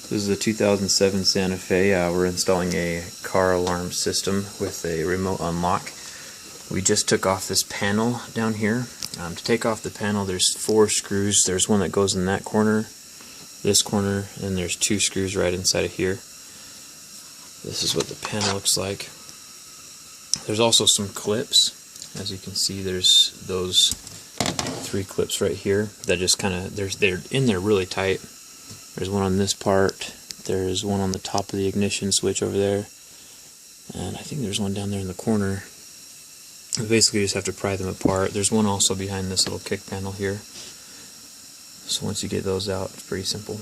This is a 2007 Santa Fe. We're installing a car alarm system with a remote unlock. We just took off this panel down here. To take off the panel, there's 4 screws. There's one that goes in that corner, this corner, and there's 2 screws right inside of here. This is what the panel looks like. There's also some clips. As you can see, there's those 3 clips right here that just kind of, they're in there really tight. There's one on this part, there's one on the top of the ignition switch over there, and I think there's one down there in the corner. You basically just have to pry them apart. There's one also behind this little kick panel here. So once you get those out, it's pretty simple.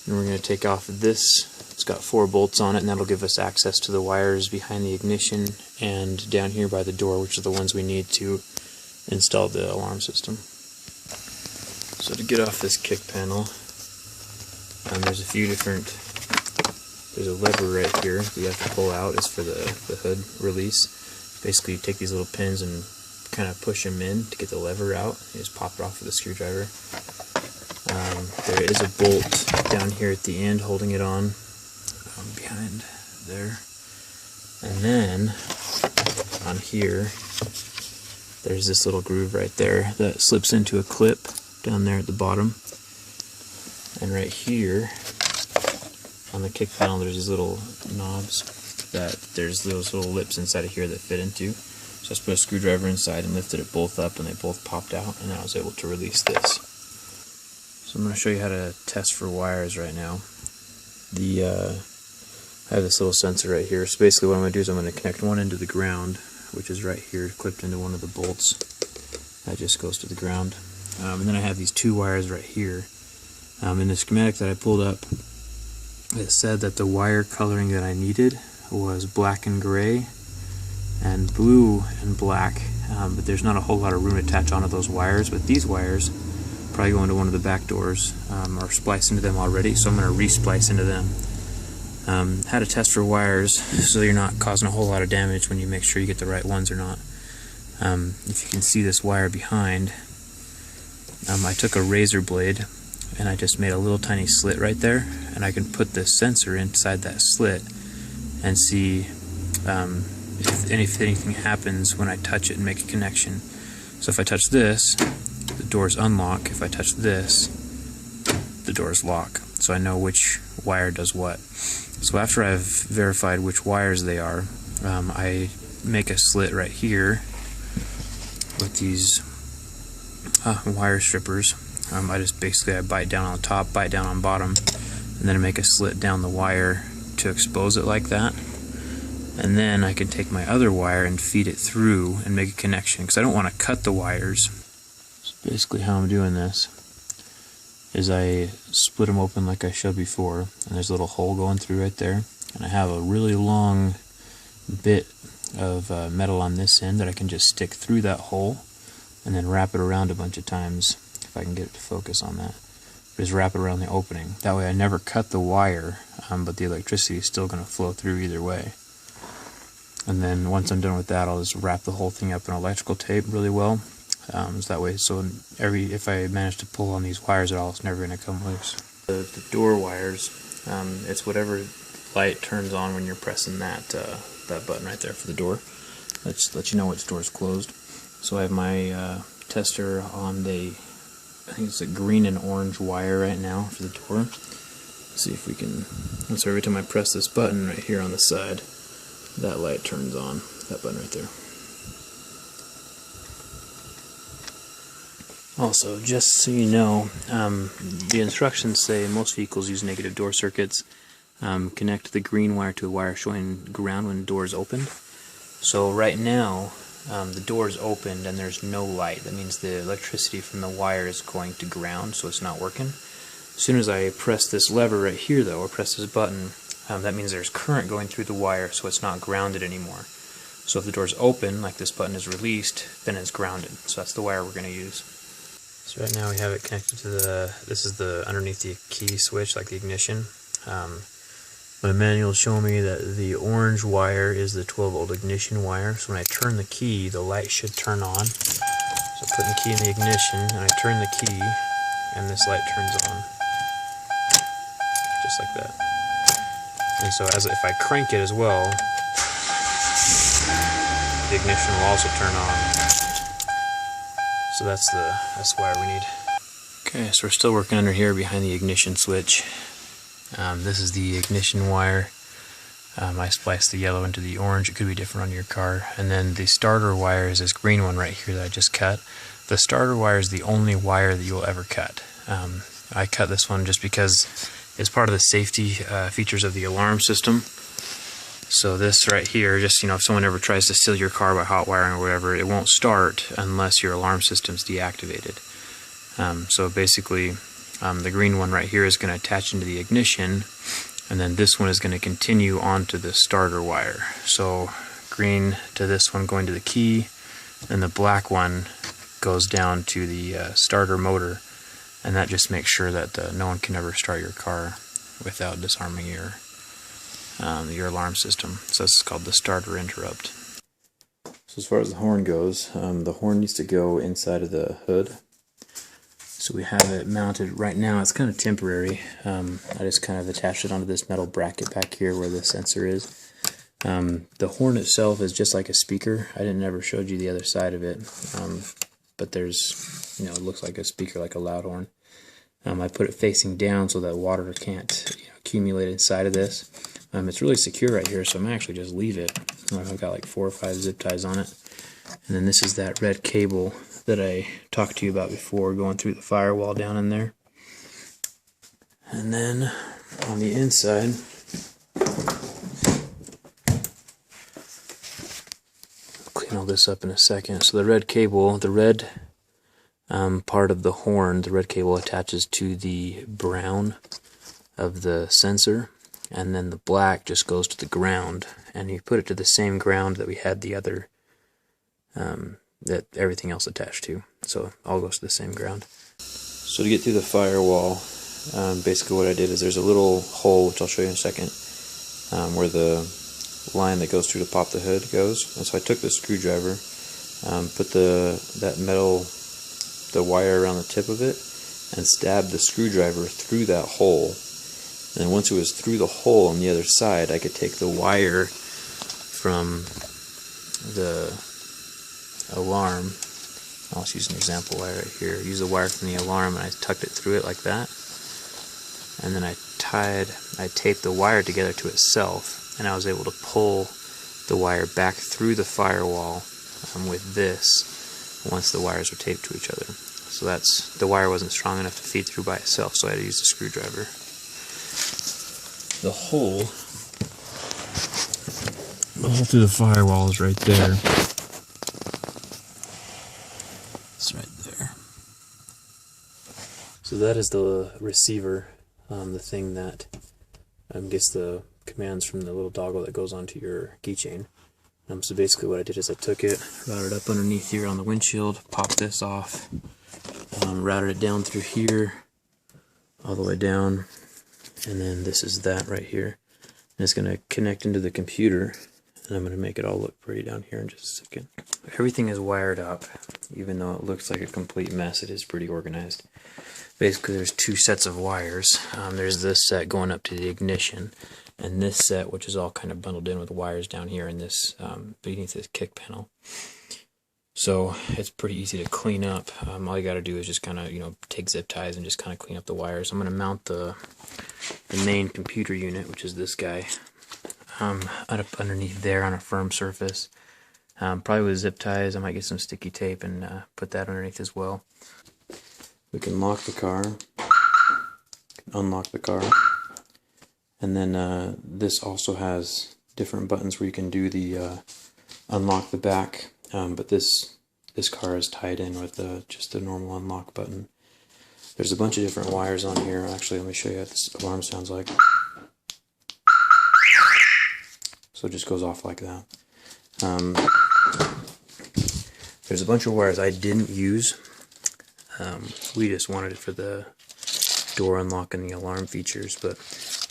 And we're going to take off this. It's got 4 bolts on it, and that'll give us access to the wires behind the ignition and down here by the door, which are the ones we need to install the alarm system. So to get off this kick panel, there's a few different, there's a lever right here that you have to pull out. It's for the hood release. Basically you take these little pins and kind of push them in to get the lever out. You just pop it off with a screwdriver. There is a bolt down here at the end holding it on, behind there. And then on here, there's this little groove right there that slips into a clip down there at the bottom. And right here on the kick panel, there's these little knobs that there's those little lips inside of here that fit into. So I just put a screwdriver inside and lifted it both up, and they both popped out, and then I was able to release this. So I'm going to show you how to test for wires right now. I have this little sensor right here. So basically what I'm going to do is I'm going to connect one end to the ground, which is right here, clipped into one of the bolts. That just goes to the ground. And then I have these 2 wires right here. In the schematic that I pulled up, it said that the wire coloring that I needed was black and gray and blue and black, but there's not a whole lot of room to attach onto those wires. But these wires probably go into one of the back doors or splice into them already, so I'm going to re-splice into them. How to test for wires so you're not causing a whole lot of damage when you make sure you get the right ones or not. If you can see this wire behind, I took a razor blade and I just made a little tiny slit right there, and I can put this sensor inside that slit and see if anything happens when I touch it and make a connection. So if I touch this, the doors unlock. If I touch this, the doors lock. So I know which wire does what. So after I've verified which wires they are, I make a slit right here with these wire strippers. I just basically bite down on the top, bite down on bottom, and then I make a slit down the wire to expose it like that. And then I can take my other wire and feed it through and make a connection, because I don't want to cut the wires. So basically how I'm doing this is I split them open like I showed before, and there's a little hole going through right there, and I have a really long bit of metal on this end that I can just stick through that hole and then wrap it around a bunch of times, if I can get it to focus on that. Just wrap it around the opening. That way I never cut the wire, but the electricity is still going to flow through either way. And then once I'm done with that, I'll just wrap the whole thing up in electrical tape really well. So that way, if I manage to pull on these wires at all, it's never going to come loose. The door wires, it's whatever light turns on when you're pressing that button right there for the door. Let's let you know which door is closed. So I have my tester on I think it's a green and orange wire right now for the door. Let's see if we can. So every time I press this button right here on the side, that light turns on. That button right there. Also, just so you know, the instructions say most vehicles use negative door circuits. Connect the green wire to a wire showing ground when the door is opened. So right now, the door is opened and there's no light. That means the electricity from the wire is going to ground, so it's not working. As soon as I press this lever right here, though, or press this button, that means there's current going through the wire, so it's not grounded anymore. So if the door is open, like this button is released, then it's grounded. So that's the wire we're going to use. So right now we have it connected to this is the underneath the key switch, like the ignition. My manual is showing me that the orange wire is the 12-volt ignition wire. So when I turn the key, the light should turn on. So I put the key in the ignition, and I turn the key, and this light turns on. just like that. And so if I crank it as well, the ignition will also turn on. So that's the wire we need. Okay, so we're still working under here behind the ignition switch. This is the ignition wire. I spliced the yellow into the orange. It could be different on your car. And then the starter wire is this green one right here that I just cut. The starter wire is the only wire that you'll ever cut. I cut this one just because it's part of the safety features of the alarm system. So this right here, just, you know, if someone ever tries to steal your car by hot wiring or whatever, it won't start unless your alarm system's deactivated. So basically, the green one right here is going to attach into the ignition, and then this one is going to continue onto the starter wire. So green to this one going to the key, and the black one goes down to the starter motor, and that just makes sure that no one can ever start your car without disarming your alarm system. So this is called the starter interrupt. So as far as the horn goes, the horn needs to go inside of the hood. So we have it mounted right now. It's kind of temporary. I just kind of attached it onto this metal bracket back here where the sensor is. The horn itself is just like a speaker. I never showed you the other side of it, but there's, you know, it looks like a speaker, like a loud horn. I put it facing down so that water can't, you know, accumulate inside of this. It's really secure right here, so I'm actually just leave it. I've got like 4 or 5 zip ties on it. And then this is that red cable that I talked to you about before, going through the firewall down in there. And then on the inside, I'll clean all this up in a second. So the red cable, the red part of the horn, the red cable attaches to the brown of the sensor, and then the black just goes to the ground, and you put it to the same ground that we had the other that everything else attached to. So it all goes to the same ground. So to get through the firewall, basically what I did is there's a little hole, which I'll show you in a second, where the line that goes through to pop the hood goes. And so I took the screwdriver, put the wire around the tip of it, and stabbed the screwdriver through that hole. And then once it was through the hole on the other side, I could take the wire from the alarm. I'll just use an example wire right here. Use the wire from the alarm, and I tucked it through it like that. And then I taped the wire together to itself, and I was able to pull the wire back through the firewall with this once the wires were taped to each other. So the wire wasn't strong enough to feed through by itself, so I had to use the screwdriver. The hole through the firewall is right there. It's right there. So that is the receiver, the thing that gets the commands from the little doggle that goes onto your keychain. So basically what I did is I took it, routed it up underneath here on the windshield, popped this off, routed it down through here, all the way down, and then this is that right here. And it's going to connect into the computer, and I'm going to make it all look pretty down here in just a second. Everything is wired up, even though it looks like a complete mess, it is pretty organized. Basically there's 2 sets of wires. There's this set going up to the ignition, and this set, which is all kind of bundled in with wires down here in this beneath this kick panel. So it's pretty easy to clean up. All you got to do is just kind of, you know, take zip ties and just kind of clean up the wires. I'm going to mount the main computer unit, which is this guy, up underneath there on a firm surface. Probably with zip ties. I might get some sticky tape and put that underneath as well. We can lock the car, unlock the car, and then this also has different buttons where you can do the unlock the back, but this car is tied in with just the normal unlock button. There's a bunch of different wires on here. Actually, let me show you what this alarm sounds like. So it just goes off like that. There's a bunch of wires I didn't use. We just wanted it for the door unlock and the alarm features, but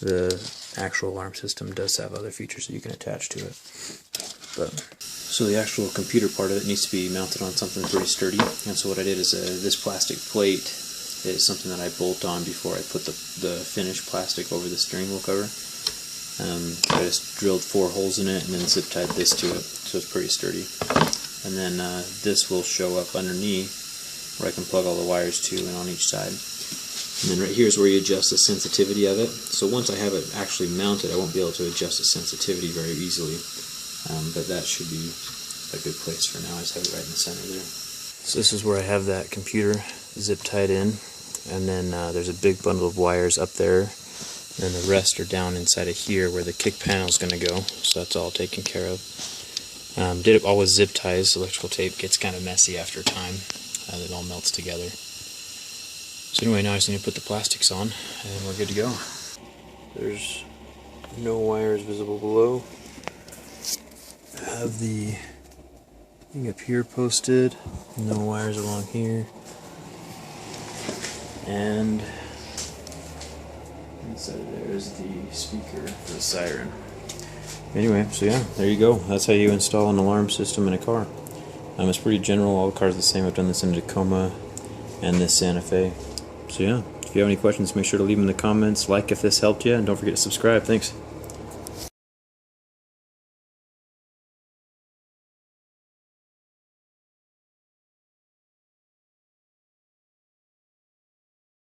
the actual alarm system does have other features that you can attach to it. So the actual computer part of it needs to be mounted on something pretty sturdy, and so what I did is this plastic plate is something that I bolt on before I put the finished plastic over the steering wheel cover. I just drilled 4 holes in it and then zip tied this to it, so it's pretty sturdy. And then this will show up underneath where I can plug all the wires to and on each side. And then right here is where you adjust the sensitivity of it. So once I have it actually mounted, I won't be able to adjust the sensitivity very easily, but that should be a good place for now. I just have it right in the center there. So this is where I have that computer zip tied in, and then there's a big bundle of wires up there, and the rest are down inside of here where the kick panel is going to go, so that's all taken care of. Did it all with zip ties. Electrical tape gets kind of messy after time, and it all melts together. So anyway, now I just need to put the plastics on, and we're good to go. There's no wires visible below. I have the thing up here posted, no wires along here, and inside of there is the speaker for the siren. Anyway, so yeah, there you go. That's how you install an alarm system in a car. It's pretty general. All the cars are the same. I've done this in a Tacoma and this Santa Fe. So yeah, if you have any questions, make sure to leave them in the comments, like if this helped you, and don't forget to subscribe. Thanks.